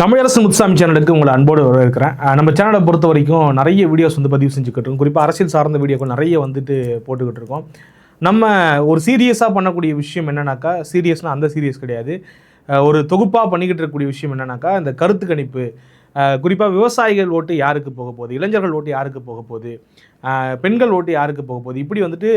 தமிழரசு முத்துசாமி சேனலுக்கு உங்களை அன்போடு வரவேற்கிறேன். நம்ம சேனலை பொறுத்த வரைக்கும் நிறைய வீடியோஸ் பதிவு செஞ்சுக்கிட்டு இருக்கோம். குறிப்பாக அரசியல் சார்ந்த வீடியோக்கள் நிறைய போட்டுக்கிட்டு இருக்கோம். நம்ம ஒரு சீரியஸாக பண்ணக்கூடிய விஷயம் என்னன்னாக்கா, சீரியஸ்னால் அந்த சீரியஸ் கிடையாது, ஒரு தொகுப்பாக பண்ணிக்கிட்டு இருக்கக்கூடிய விஷயம் என்னன்னாக்கா, இந்த கருத்து கணிப்பு, குறிப்பாக விவசாயிகள் ஓட்டு யாருக்கு போக போகுது, இளைஞர்கள் ஓட்டு யாருக்கு போக போகுது, பெண்கள் ஓட்டு யாருக்கு போக போகுது, இப்படி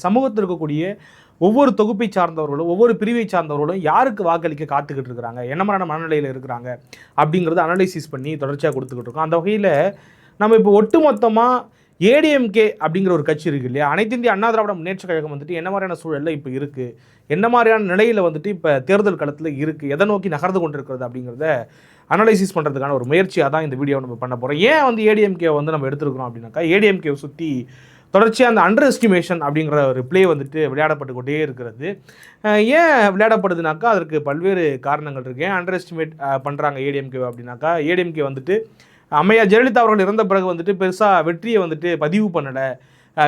சமூகத்தில் இருக்கக்கூடிய ஒவ்வொரு தொகுப்பை சார்ந்தவர்களும் ஒவ்வொரு பிரிவை சார்ந்தவர்களும் யாருக்கு வாக்களிக்க காத்துக்கிட்டு இருக்கிறாங்க, என்ன மாதிரியான மனநிலையில் இருக்கிறாங்க அப்படிங்கிறத அனலைசிஸ் பண்ணி தொடர்ச்சியாக கொடுத்துக்கிட்டு இருக்கோம். அந்த வகையில் நம்ம இப்போ ஒட்டுமொத்தமாக ஏடிஎம்கே அப்படிங்கிற ஒரு கட்சி இருக்குது இல்லையா, அனைத்து இந்திய அண்ணா திராவிட முன்னேற்ற கழகம் என்ன மாதிரியான சூழலில் இப்போ இருக்குது, என்ன மாதிரியான நிலையில் இப்போ தேர்தல் களத்தில் இருக்குது, எதை நோக்கி நகர்ந்து கொண்டு இருக்கிறது அப்படிங்கிறத அனலைசிஸ் பண்ணுறதுக்கான ஒரு முயற்சியாக தான் இந்த வீடியோ நம்ம பண்ண போகிறோம். ஏன் ஏடிஎம்கே நம்ம எடுத்துருக்கிறோம் அப்படின்னாக்கா, ஏடிஎம்கேவை சுற்றி தொடர்ச்சியாக அந்த அண்டர் எஸ்டிமேஷன் அப்படிங்கிற ஒரு ப்ளே விளையாடப்பட்டு கொண்டே இருக்கிறது. ஏன் விளையாடப்படுதுனாக்கா அதற்கு பல்வேறு காரணங்கள் இருக்குது. ஏன் அண்டர் எஸ்டிமேட் பண்ணுறாங்க ஏடிஎம்கே அப்படின்னாக்கா, ஏடிஎம்கே அம்மையா ஜெயலலிதா அவர்கள் இறந்த பிறகு பெருசாக வெற்றியை பதிவு பண்ணலை,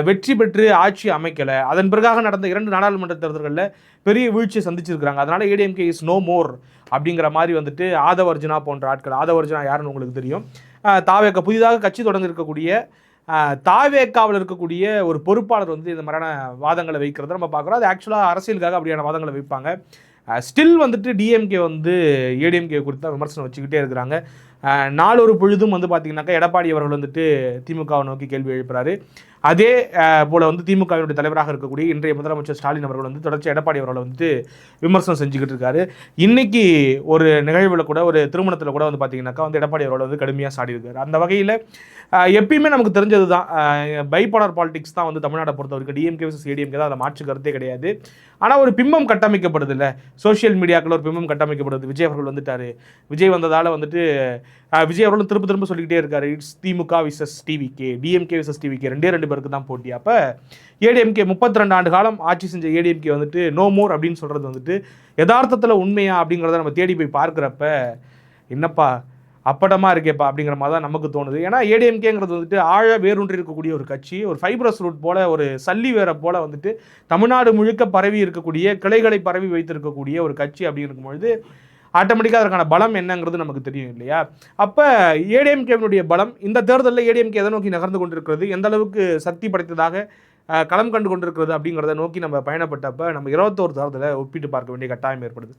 வெற்றி பெற்று ஆட்சி அமைக்கலை. அதன் பிறகாக நடந்த 2 நாடாளுமன்ற தேர்தல்களில் பெரிய வீழ்ச்சியை சந்திச்சிருக்கிறாங்க. அதனால் ஏடிஎம்கே இஸ் நோ மோர் அப்படிங்கிற மாதிரி ஆதவர்ஜுனா போன்ற ஆட்கள், ஆதவர்ஜுனா யாருன்னு உங்களுக்கு தெரியும், தாவேக புதிதாக கட்சி தொடங்கியிருக்கக்கூடிய தாவேக்காவில் இருக்கக்கூடிய ஒரு பொறுப்பாளர் இந்த மாதிரியான வாதங்களை வைக்கிறத நம்ம பார்க்குறோம். அது ஆக்சுவலாக அரசியலுக்காக அப்படியான வாதங்களை வைப்பாங்க. ஸ்டில் டிஎம்கே ஏடிஎம்கே குறித்து விமர்சனம் வச்சுக்கிட்டே இருக்கிறாங்க. நாளொரு பொழுதும் பார்த்தீங்கன்னாக்கா எடப்பாடி அவர்கள் திமுகவை நோக்கி கேள்வி எழுப்புறாரு. அதே போல் திமுகவினுடைய தலைவராக இருக்கக்கூடிய இன்றைய முதலமைச்சர் ஸ்டாலின் அவர்கள் தொடர்ச்சி எடப்பாடி அவர்களை விமர்சனம் செஞ்சுக்கிட்டு இருக்காரு. இன்னைக்கு ஒரு நிகழ்வில் கூட, ஒரு திருமணத்தில் கூட பார்த்தீங்கன்னாக்கா எடப்பாடி அவர்கள் கடுமையாக சாடி இருக்காரு. அந்த வகையில் எப்பயுமே நமக்கு தெரிஞ்சது தான், பைபாலர் பாலிடிக்ஸ் தான் தமிழ்நாட்டை பொறுத்த வரைக்கும் டிஎம்கே vs ஏடிஎம்கே தான், அதை மாற்று கருத்தே கிடையாது. ஆனால் ஒரு பிம்பம் கட்டமைக்கப்படுது இல்லை, சோஷியல் மீடியாக்கள் ஒரு பிம்பம் கட்டமைக்கப்படுது. விஜய் அவர்கள் வந்துட்டார், விஜய் வந்ததால் விஜய் அவர்களும் திரும்ப சொல்லிக்கிட்டே இருக்காரு, it's DMK versus TVK, DMK versus TVK, 2 பேருக்கு தான் போட்டி. அப்போ ஏடிஎம்கே 32 ஆண்டு காலம் ஆட்சி செஞ்ச ஏடிஎம்கே நோ மோர் அப்படின்னு சொல்கிறது யதார்த்தத்தில் உண்மையா அப்படிங்கிறத நம்ம தேடி போய் பார்க்குறப்ப என்னப்பா அப்படமாக இருக்கேப்பா அப்படிங்கிற மாதிரி தான் நமக்கு தோணுது. ஏன்னா ஏடிஎம்கேங்கிறது ஆழ வேரூன்றி இருக்கக்கூடிய ஒரு கட்சி, ஒரு ஃபைப்ரஸ் ரூட் போல், ஒரு சல்லி வேரை போல் தமிழ்நாடு முழுக்க பரவி இருக்கக்கூடிய, கிளைகளை பரவி வைத்திருக்கக்கூடிய ஒரு கட்சி அப்படின்னு இருக்கும்பொழுது ஆட்டோமேட்டிக்காக அதற்கான பலம் என்னங்கிறது நமக்கு தெரியும் இல்லையா. அப்போ ஏடிஎம்கேவினுடைய பலம் இந்த தேர்தலில் ஏடிஎம்கே எதை நோக்கி நகர்ந்து கொண்டிருக்கிறது, எந்த அளவுக்கு சக்தி படைத்ததாக களம் கண்டு கொண்டிருக்கிறது அப்படிங்கிறத நோக்கி நம்ம பயணப்பட்டப்போ நம்ம 21 தேர்தலை ஒப்பிட்டு பார்க்க வேண்டிய கட்டாயம் ஏற்படுது.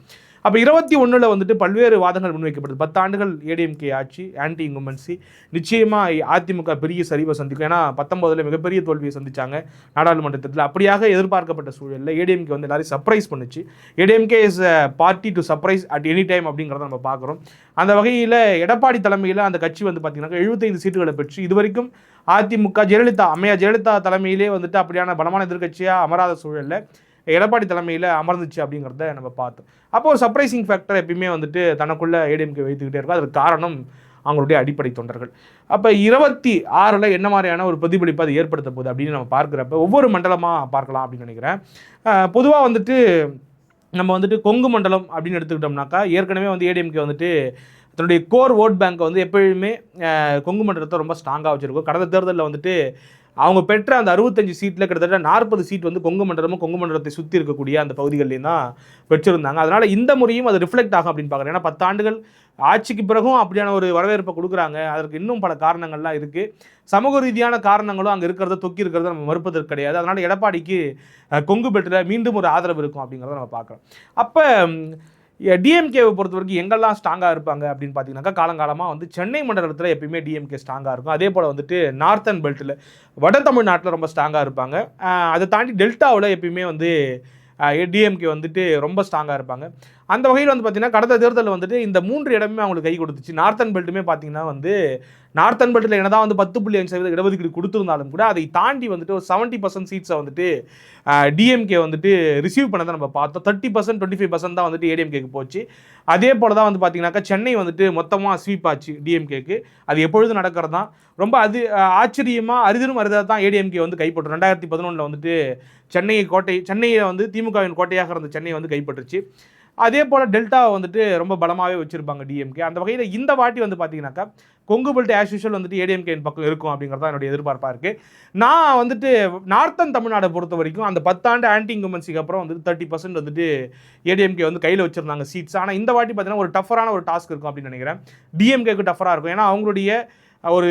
அப்போ 21 பல்வேறு வாதங்கள் முன்வைக்கப்படுது. 10 ஆண்டுகள் ஏடிஎம்கே ஆட்சி, ஆன்டி இன்குமென்சி, நிச்சயமாக அதிமுக பெரிய சரிவை சந்திக்கும். ஏன்னா 19 மிகப்பெரிய தோல்வியை சந்திச்சாங்க நாடாளுமன்றத்தில். அப்படியாக எதிர்பார்க்கப்பட்ட சூழலில் ஏடிஎம்கே எல்லாரையும் சர்ப்ரைஸ் பண்ணுச்சு. ADMK is party to surprise at any time அப்படிங்கிறத நம்ம பார்க்குறோம். அந்த வகையில் எடப்பாடி தலைமையில் அந்த கட்சி பார்த்தீங்கன்னா 75 சீட்டுகளை பெற்று இதுவரைக்கும் அதிமுக அம்மையா ஜெயலலிதா தலைமையிலே அப்படியான பலமான எதிர்கட்சியாக அமராத சூழலில் எடப்பாடி தலைமையில் அமர்ந்துச்சு அப்படிங்கிறத நம்ம பார்த்தோம். அப்போ ஒரு சர்ப்ரைசிங் ஃபேக்டர் எப்பயுமே தனக்குள்ள ஏடிஎம்கே வைத்துக்கிட்டே இருக்கும். அதுக்கு காரணம் அவங்களுடைய அடிப்படை தொண்டர்கள். அப்போ 26 என்ன மாதிரியான ஒரு பிரதிபலிப்பு அது ஏற்படுத்த போகுது அப்படின்னு நம்ம பார்க்குறப்ப ஒவ்வொரு மண்டலமாக பார்க்கலாம் அப்படின்னு நினைக்கிறேன். பொதுவாக நம்ம கொங்கு மண்டலம் அப்படின்னு எடுத்துக்கிட்டோம்னாக்கா, ஏற்கனவே ஏடிஎம்கே தன்னுடைய கோர் ஓட் பேங்கை எப்பொழுதுமே கொங்கு மண்டலத்தை ரொம்ப ஸ்ட்ராங்காக வச்சுருக்கோம். கடந்த தேர்தலில் அவங்க பெற்ற அந்த 65 சீட்டில் கிட்டத்தட்ட 40 சீட் கொங்கு மண்டலத்தை சுற்றி இருக்கக்கூடிய அந்த பகுதிகளிலேயும் தான் பெற்றிருந்தாங்க. அதனால் இந்த முறையும் அது ரிஃப்ளெக்ட் ஆகும் அப்படின்னு பார்க்குறேன். ஏன்னா 10 ஆண்டுகள் ஆட்சிக்கு பிறகும் அப்படியான ஒரு வரவேற்பை கொடுக்குறாங்க. அதற்கு இன்னும் பல காரணங்கள்லாம் இருக்குது. சமூக ரீதியான காரணங்களும் அங்கே இருக்கிறத தொக்கி இருக்கிறத நம்ம மறுப்பதற்கு கிடையாது. அதனால் எடப்பாடிக்கு கொங்கு பெற்றில் மீண்டும் ஒரு ஆதரவு இருக்கும் அப்படிங்கிறத நம்ம பார்க்குறோம். அப்போ டிஎம்கேவை பொறுத்த வரைக்கும் எங்கெல்லாம் ஸ்ட்ராங்காக இருப்பாங்க அப்படின்னு பார்த்தீங்கன்னாக்கா, காலங்காலமாக சென்னை மண்டலத்தில் எப்பயுமே டிஎம்கே ஸ்ட்ராங்காக இருக்கும். அதே போல் நார்த்தன் பெல்ட்டில் வட தமிழ்நாட்டில் ரொம்ப ஸ்ட்ராங்காக இருப்பாங்க. அதை தாண்டி டெல்டாவில் எப்பயுமே டிஎம்கே ரொம்ப ஸ்ட்ராங்காக இருப்பாங்க. அந்த வகையில் பார்த்தீங்கன்னா கடந்த தேர்தலில் இந்த 3 இடமே அவங்களுக்கு கை கொடுத்துச்சு. நார்த்தன் பெல்ட்டுமே பார்த்தீங்கன்னா நார்த்தன் பெல்ட்டில் என்னதான் 10.5% இடஒதுக்கீடு கொடுத்துருந்தாலும் கூட அதை தாண்டி ஒரு 70% சீட்ஸை டிஎம்கே ரிசீவ் பண்ணதை நம்ம பார்த்தோம். 30% 25% தான் ஏடிஎம்கேக்கு போச்சு. அதே போல் தான் பார்த்தீங்கன்னாக்கா சென்னை மொத்தமாக ஸ்வீப் ஆச்சு டிஎம்கேக்கு. அது எப்பொழுதும் நடக்கிறது தான். ரொம்ப ஆச்சரியமாக அரிதிலும் அரிதாக தான் ஏடிஎம்கே கைப்பற்றும். 2011 சென்னையை திமுகவின் கோட்டையாக இருந்த சென்னையை கைப்பற்றுச்சு. அதே போல் டெல்டாவை வந்துட்டு ரொம்ப பலமாகவே வச்சுருப்பாங்க டிஎம்கே. அந்த வகையில் இந்த வாட்டி வந்து பார்த்தீங்கன்னாக்கா கொங்கு பெல்ட் ஆஸ் யூஷுவல் வந்துட்டு ஏடிஎம்கேயின் பக்கம் இருக்கும் அப்படிங்கிறது தான் என்னுடைய எதிர்பார்ப்பாக இருக்குது. நான் வந்துட்டு நார்த்தன் தமிழ்நாடை பொறுத்த வரைக்கும் அந்த 10 ஆண்டு ஆன்டி இன்கம்பன்சிக்கு அப்புறம் வந்துட்டு 30% வந்துட்டு ஏடிஎம்கே வந்து கையில் வச்சுருந்தாங்க சீட்ஸ். ஆனால் இந்த வாட்டி பார்த்தீங்கன்னா ஒரு டஃபரான ஒரு டாஸ்க் இருக்கும் அப்படின்னு நினைக்கிறேன். டிஎம்கேக்கு டஃபராக இருக்கும். ஏன்னா அவங்களுடைய ஒரு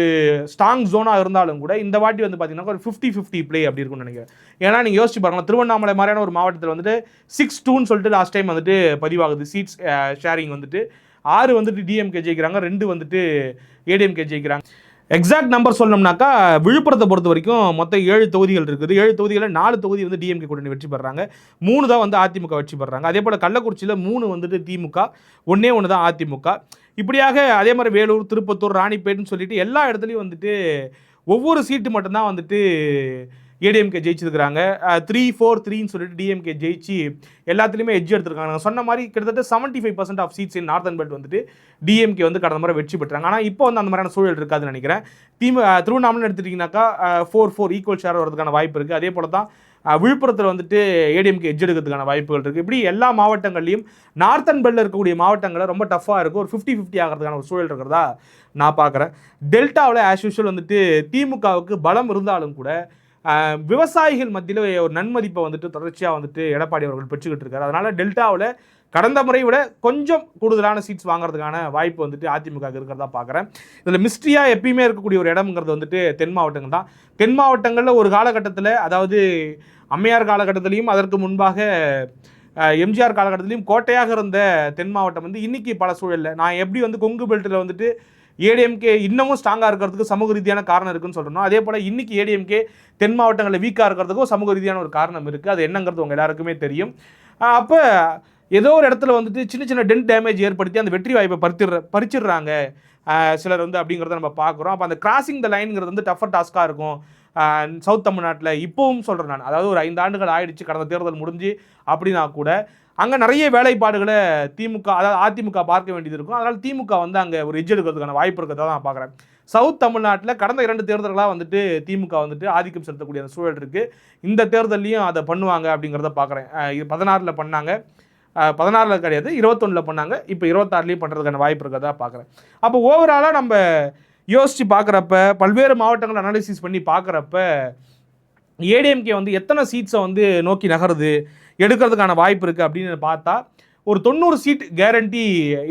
ஸ்ட்ராங் ஜோனாக இருந்தாலும் கூட இந்த வாட்டி வந்து பார்த்தீங்கன்னா ஒரு 50-50 ப்ளே அப்படி இருக்கும்னு நினைக்கிறேன். ஏன்னா நீங்கள் யோசிச்சு பாருங்கள், திருவண்ணாமலை மாதிரியான ஒரு மாவட்டத்தில் வந்துட்டு 6-2ன்னு சொல்லிட்டு லாஸ்ட் டைம் வந்துட்டு பதிவாகுது சீட்ஸ் ஷேரிங் வந்துட்டு. 6 வந்துட்டு டிஎம்கே ஜெயிக்கிறாங்க, 2 வந்துட்டு ஏடிஎம்கே ஜெயிக்கிறாங்க. எக்ஸாக்ட் நம்பர் சொல்லணும்னாக்கா விழுப்புரத்தை பொறுத்த வரைக்கும் மொத்தம் 7 தொகுதிகள் இருக்குது. 7 தொகுதிகளில் 4 தொகுதி வந்து டிஎம்கே கூட்டணி வெற்றி பெறாங்க, 3 தான் வந்து அதிமுக வெற்றி பெறாங்க. அதே போல் கள்ளக்குறிச்சியில் 3 வந்துட்டு திமுக, 1 தான் அதிமுக. இப்படியாக அதே மாதிரி வேலூர், திருப்பத்தூர், ராணிப்பேட்னு சொல்லிட்டு எல்லா இடத்துலையும் வந்துட்டு ஒவ்வொரு சீட்டு மட்டும்தான் வந்துட்டு ஏடிஎம்கே ஜெயிச்சிருக்கிறாங்க. 3-4-3ன்னு சொல்லிட்டு டிஎம்கே ஜெயிச்சு எல்லாத்துலேயுமே எட்ஜ் எடுத்திருக்காங்க. நான் சொன்ன மாதிரி கிட்டத்தட்ட 75% of seats in northern belt வந்துட்டு டிஎம்கே வந்து கடந்த முறை வெற்றி பெற்றாங்க. ஆனால் இப்போ வந்து அந்த மாதிரியான சூழல் இருக்காதுன்னு நினைக்கிறேன். திருவண்ணாமலை எடுத்துட்டிங்கனாக்கா 4-4 ஈக்குவல் ஷேர் வரதுக்கான வாய்ப்பு இருக்குது. அதே போல் தான் விழுப்புரத்தில் வந்துட்டு ஏடிஎம்கே எட்ஜ் எடுக்கிறதுக்கான வாய்ப்புகள் இருக்குது. இப்படி எல்லா மாவட்டங்கள்லையும் நார்த்தன் பெல்ட்டில் இருக்கக்கூடிய மாவட்டங்களில் ரொம்ப டஃப்பாக இருக்கும். ஒரு 50-50 ஆகிறதுக்கான ஒரு சூழல் இருக்கிறதா நான் பார்க்குறேன். டெல்டாவில் ஆஸ் யூஷுவல் வந்துட்டு திமுகவுக்கு பலம் இருந்தாலும் கூட விவசாயிகள் மத்தியில் ஒரு நன்மதிப்பை வந்துட்டு தொடர்ச்சியாக வந்துட்டு எடப்பாடி அவர்கள் பெற்றுக்கிட்டு இருக்காரு. அதனால் டெல்டாவில் கடந்த முறை விட கொஞ்சம் கூடுதலான சீட்ஸ் வாங்குறதுக்கான வாய்ப்பு வந்துட்டு அதிமுக இருக்கிறதா பார்க்குறேன். இதில் மிஸ்ட்ரியாக எப்பயுமே இருக்கக்கூடிய ஒரு இடம்ங்கிறது வந்துட்டு தென் மாவட்டங்கள் தான். தென் மாவட்டங்களில் ஒரு காலகட்டத்தில், அதாவது அம்மையார் காலகட்டத்திலையும் அதற்கு முன்பாக எம்ஜிஆர் காலகட்டத்திலையும் கோட்டையாக இருந்த தென் மாவட்டம் வந்து இன்றைக்கி பல சூழலில் நான் எப்படி வந்து கொங்கு பெல்ட்டில் வந்துட்டு ஏடிஎம்கே இன்னமும் ஸ்ட்ராங்காக இருக்கிறதுக்கு சமூக ரீதியான காரணம் இருக்குன்னு சொல்கிறோம். அதே போல் இன்றைக்கி ஏடிஎம்கே தென் மாவட்டங்களில் வீக்காக இருக்கிறதுக்கும் சமூக ரீதியான ஒரு காரணம் இருக்குது. அது என்னங்கிறது உங்கள் எல்லாருக்குமே தெரியும். அப்போ ஏதோ ஒரு இடத்துல வந்துட்டு சின்ன சின்ன டென்ட் டேமேஜ் ஏற்படுத்தி அந்த வெற்றி வாய்ப்பை பறிச்சிடுறாங்க சிலர் வந்து அப்படிங்கிறத நம்ம பார்க்குறோம். அப்போ அந்த கிராசிங் த லைனுங்கிறது வந்து டஃபர் டாஸ்க்காக இருக்கும் சவுத் தமிழ்நாட்டில். இப்போவும் சொல்கிறேன் நான், அதாவது ஒரு 5 ஆண்டுகள் ஆயிடுச்சு கடந்த தேர்தல் முடிஞ்சு அப்படின்னா கூட அங்கே நிறைய வேலைப்பாடுகளை திமுக, அதாவது அதிமுக பார்க்க வேண்டியது இருக்கும். அதனால் திமுக வந்து அங்கே ஒரு எட்ஜ் எடுக்கிறதுக்கான வாய்ப்பு இருக்கிறதா நான் பார்க்குறேன். சவுத் தமிழ்நாட்டில் கடந்த 2 தேர்தல்களாக வந்துட்டு திமுக வந்துட்டு ஆதிக்கம் செலுத்தக்கூடிய அந்த சூழல் இருக்குது. இந்த தேர்தலையும் அதை பண்ணுவாங்க அப்படிங்கிறத பார்க்குறேன். 16ல் பண்ணாங்க, 16ல் கிடையாது 21ல் பண்ணாங்க, இப்போ 26லேயும் பண்ணுறதுக்கான வாய்ப்பு இருக்கிறதா பார்க்குறேன். அப்போ ஓவராலாக நம்ம யோசித்து பார்க்குறப்ப, பல்வேறு மாவட்டங்களை அனாலிசிஸ் பண்ணி பார்க்குறப்ப ஏடிஎம்கே வந்து எத்தனை சீட்ஸை வந்து நோக்கி நகருது, எடுக்கிறதுக்கான வாய்ப்பு இருக்குது அப்படின்னு பார்த்தா ஒரு 90 சீட் கேரண்டி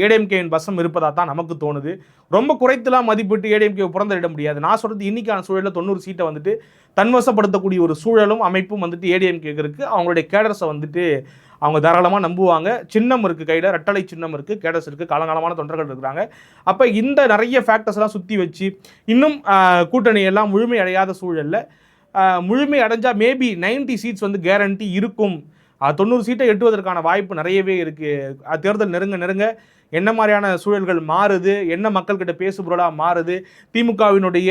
ஏடிஎம்கேயின் வசம் இருப்பதாக தான் நமக்கு தோணுது. ரொம்ப குறைத்துலாம் மதிப்பிட்டு ஏடிஎம்கே புறந்தளிட முடியாது. நான் சொல்கிறது இன்றைக்கான சூழலில் 90 சீட்டை வந்துட்டு தன்வசப்படுத்தக்கூடிய ஒரு சூழலும் அமைப்பும் வந்துட்டு ஏடிஎம்கேக்கு இருக்குது. அவங்களுடைய கேடர்ஸை வந்துட்டு அவங்க தாராளமாக நம்புவாங்க. சின்னம் இருக்குது கையில், ரெட்டலை சின்னம் இருக்குது, கேடர்ஸ் இருக்குது, காலங்காலமான தொண்டர்கள் இருக்கிறாங்க. அப்போ இந்த நிறைய ஃபேக்டர்ஸ்லாம் சுற்றி வச்சு இன்னும் கூட்டணியெல்லாம் முழுமை அடையாத சூழலில் முழுமை அடைஞ்சால் மேபி 90 சீட்ஸ் வந்து கேரண்டி இருக்கும். 90 சீட்டை எட்டுவதற்கான வாய்ப்பு நிறையவே இருக்குது. தேர்தல் நெருங்க என்ன மாதிரியான சூழல்கள் மாறுது, என்ன மக்கள்கிட்ட பேசுபொருளாக மாறுது, திமுகவினுடைய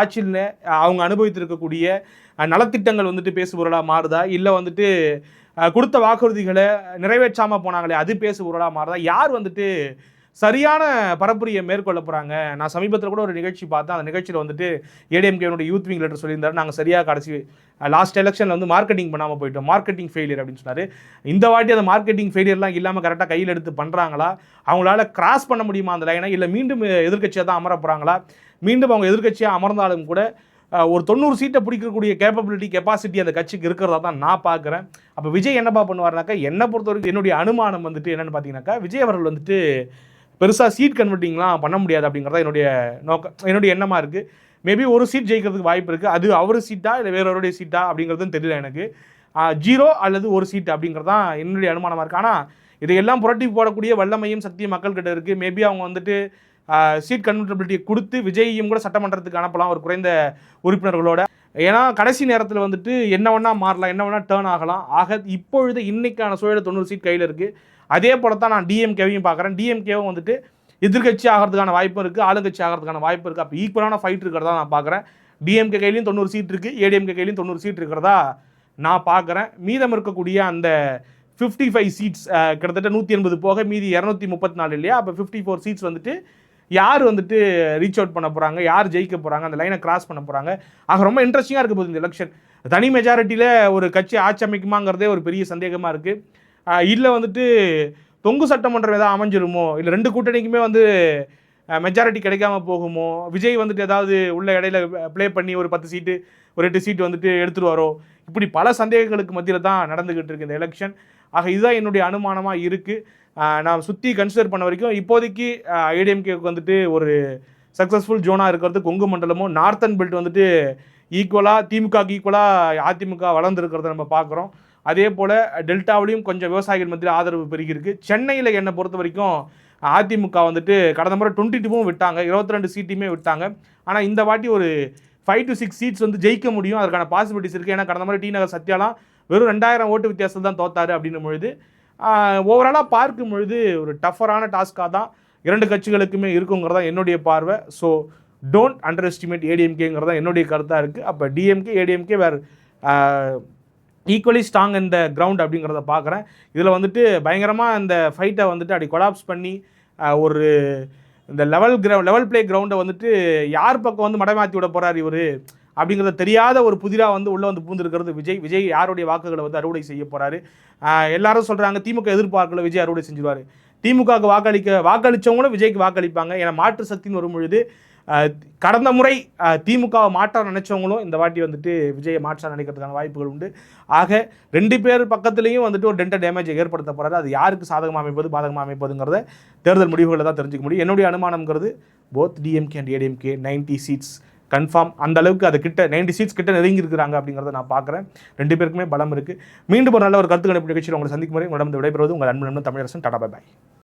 ஆட்சியில் அவங்க அனுபவித்திருக்கக்கூடிய நலத்திட்டங்கள் வந்துட்டு பேசுபொருளாக மாறுதா, இல்லை வந்துட்டு கொடுத்த வாக்குறுதிகளை நிறைவேற்றாமல் போனாங்களே அது பேசுபொருளாக மாறுதா, யார் வந்துட்டு சரியான பரப்புரையை மேற்கொள்ள போகிறாங்க. நான் சமீபத்தில் கூட ஒரு நிகழ்ச்சி பார்த்தேன். அந்த நிகழ்ச்சியில் வந்துட்டு ஏடிஎம்கேனுடைய யூத் விங் லெட்டர் சொல்லியிருந்தாரு, நாங்கள் சரியாக கடைசி லாஸ்ட் எலெக்ஷனில் வந்து மார்க்கெட்டிங் பண்ணாமல் போயிட்டோம், மார்க்கெட்டிங் ஃபெயிலியர் அப்படின்னு சொன்னார். இந்த வாட்டி அந்த மார்க்கெட்டிங் ஃபெயிலியர்லாம் இல்லாமல் கரெக்டாக கையில் எடுத்து பண்ணுறாங்களா, அவங்களால கிராஸ் பண்ண முடியுமா அந்த லைனை, இல்லை மீண்டும் எதிர்க்கட்சியாக தான் அமர போகிறாங்களா, மீண்டும் அவங்க எதிர்க்கட்சியாக அமர்ந்தாலும் கூட ஒரு 90 சீட்டை பிடிக்கக்கூடிய கெப்பாசிட்டி அந்த கட்சிக்கு இருக்கிறதா தான் நான் பார்க்குறேன். அப்போ விஜய் என்னப்பா பண்ணுவார்னாக்கா, என்னை பொறுத்த வரைக்கும் என்னுடைய அனுமானம் வந்துட்டு என்னென்னு பார்த்தீங்கன்னாக்கா, விஜய் அவர்கள் வந்துட்டு பெருசாக சீட் கன்வெர்ட்டிங்லாம் பண்ண முடியாது அப்படிங்கிறதா என்னுடைய எண்ணமாக இருக்குது. மேபி ஒரு சீட் ஜெயிக்கிறதுக்கு வாய்ப்பு இருக்குது. அது அவர் சீட்டா இல்லை வேறொருடைய சீட்டா அப்படிங்கிறதும் தெரியல எனக்கு. 0 அல்லது 1 சீட் அப்படிங்கிறது தான் என்னுடைய அனுமானமாக இருக்குது. ஆனால் இதையெல்லாம் புரட்டி போடக்கூடிய வல்லமையும் சக்தியும் மக்கள்கிட்ட இருக்குது. மேபி அவங்க வந்துட்டு சீட் கன்வெர்டபிலிட்டியை கொடுத்து விஜயையும் கூட சட்டமன்றத்துக்கு அனுப்பலாம் ஒரு குறைந்த உறுப்பினர்களோட. ஏன்னா கடைசி நேரத்தில் வந்துட்டு என்ன வேணா மாறலாம், என்ன வேணா டேர்ன் ஆகலாம். ஆக இப்பொழுது இன்னைக்கான சூழல் 90 சீட் கையில் இருக்குது. அதே போல தான் நான் டிஎம்கேவையும் பார்க்குறேன். டிஎம்கேவும் வந்துட்டு எதிர்கட்சி ஆகிறதுக்கான வாய்ப்பும் இருக்குது, ஆளுங்கட்சி ஆகிறதுக்கான வாய்ப்பு இருக்குது. அப்போ ஈக்குவலான ஃபைட் இருக்கிறதா நான் பார்க்குறேன். டிஎம்கே கையிலையும் 90 சீட் இருக்குது, ஏடிஎம்கே கையிலையும் 90 சீட் இருக்கிறதா நான் பார்க்குறேன். மீதம் இருக்கக்கூடிய அந்த 55 சீட்ஸ் கிட்டத்தட்ட 180 போக மீதி 234 இல்லையா, அப்போ 54 சீட்ஸ் வந்துட்டு யார் வந்துட்டு ரீச் அவுட் பண்ண போகிறாங்க, யார் ஜெயிக்க போகிறாங்க, அந்த லைனை கிராஸ் பண்ண போகிறாங்க. ஆக ரொம்ப இன்ட்ரெஸ்டிங்காக இருக்க போகுது இந்த எலெக்ஷன். தனி மெஜாரிட்டியில் ஒரு கட்சி ஆட்சி அமைக்குமாங்கிறதே ஒரு பெரிய சந்தேகமாக இருக்குது. இல்லை வந்துட்டு தொங்கு சட்டமன்றம் ஏதாவது அமைஞ்சிருமோ, இல்லை 2 கூட்டணிக்குமே வந்து மெஜாரிட்டி கிடைக்காம போகுமோ, விஜய் வந்துட்டு ஏதாவது உள்ள இடையில ப்ளே பண்ணி ஒரு 10 சீட்டு ஒரு 8 சீட்டு வந்துட்டு எடுத்துருவாரோ, இப்படி பல சந்தேகங்களுக்கு மத்தியில் தான் நடந்துகிட்டு இருக்கு இந்த எலெக்ஷன். ஆக இதுதான் என்னுடைய அனுமானமாக இருக்குது. நான் சுற்றி கன்சிடர் பண்ண வரைக்கும் இப்போதைக்கு ஏடிஎம்கேக்கு வந்துட்டு ஒரு சக்ஸஸ்ஃபுல் ஜோனாக இருக்கிறது கொங்கு மண்டலமும், நார்த்தன் பெல்ட் வந்துட்டு ஈக்குவலாக திமுகவுக்கு ஈக்குவலாக அதிமுக வளர்ந்துருக்கிறத நம்ம பார்க்குறோம். அதே போல் டெல்டாவிலையும் கொஞ்சம் விவசாயிகள் மத்தியில் ஆதரவு பெருகிருக்கு. சென்னையில் என்னை பொறுத்த வரைக்கும் அதிமுக வந்துட்டு கடந்த முறை 22 விட்டாங்க, 22 சீட்டையுமே விட்டாங்க. ஆனால் இந்த வாட்டி ஒரு 5 to 6 சீட்ஸ் வந்து ஜெயிக்க முடியும், அதற்கான பாசிபிலிட்டிஸ் இருக்குது. ஏன்னா கடந்த முறை டி நகர் சத்யாலாம் வெறும் 2000 ஓட்டு வித்தியாசத்தில் தான் தோத்தாரு அப்படின்னும் பொழுது ஓவராலாக பார்க்கும் பொழுது ஒரு டஃபரான டாஸ்காக தான் 2 கட்சிகளுக்குமே இருக்குங்கிறதா என்னுடைய பார்வை. ஸோ டோன்ட் அண்டர் எஸ்டிமேட் ஏடிஎம்கேங்கிறதா என்னுடைய கருத்தாக இருக்குது. அப்போ டிஎம்கே ஏடிஎம்கே வேறு ஈக்குவலி ஸ்ட்ராங் இந்த கிரவுண்ட் அப்படிங்கிறத பார்க்குறேன். இதில் வந்துட்டு பயங்கரமாக இந்த ஃபைட்டை வந்துட்டு அப்படி கொலாப்ஸ் பண்ணி ஒரு இந்த லெவல் பிளே கிரவுண்டை வந்துட்டு யார் பக்கம் வந்து மடமாற்றி விட போகிறார் இவர் அப்படிங்கிறத தெரியாத ஒரு புதிராக வந்து உள்ளே வந்து பூந்துருக்கிறது விஜய் யாருடைய வாக்குகளை வந்து அறுவடை செய்ய போகிறாரு. எல்லாரும் சொல்கிறாங்க திமுக எதிர்பார்க்கல விஜய் அறுவடை செஞ்சுருவார். திமுகவுக்கு வாக்களித்தவங்களும் விஜய்க்கு வாக்களிப்பாங்க. ஏன்னா மாற்று சக்தின்னு வரும்பொழுது கடந்த முறை திமுகவை மாற்ற நினைச்சவங்களும் இந்த வாட்டி வந்துட்டு விஜயை மாற்ற நினைக்கிறதுக்கான வாய்ப்புகள் உண்டு. ஆக 2 பேர் பக்கத்துலேயும் வந்துட்டு ஒரு டென்டல் டேமேஜ் ஏற்படுத்த போகிறாரு. அது யாருக்கு சாதகமாக அமைப்பது பாதகமாக அமைப்பதுங்கிறத தேர்தல் முடிவுகளை தான் தெரிஞ்சுக்க முடியும். என்னுடைய அனுமானம்ங்கிறது both DMK and ADMK 90 seats confirm. அந்த அளவுக்கு அது கிட்ட 90 சீட்ஸ் கிட்ட நெருங்கி இருக்கிறாங்க அப்படிங்கிறத நான் பார்க்குறேன். 2 பேருக்குமே பலம் இருக்குது. மீண்டும் ஒரு நல்ல ஒரு கருத்து கணிப்பு நிகழ்ச்சியில் உங்களை சந்திக்கும் முறை உங்களிடம் விடைபெறுவது உங்கள் அன்பு தமிழரசன். Tata bye bye.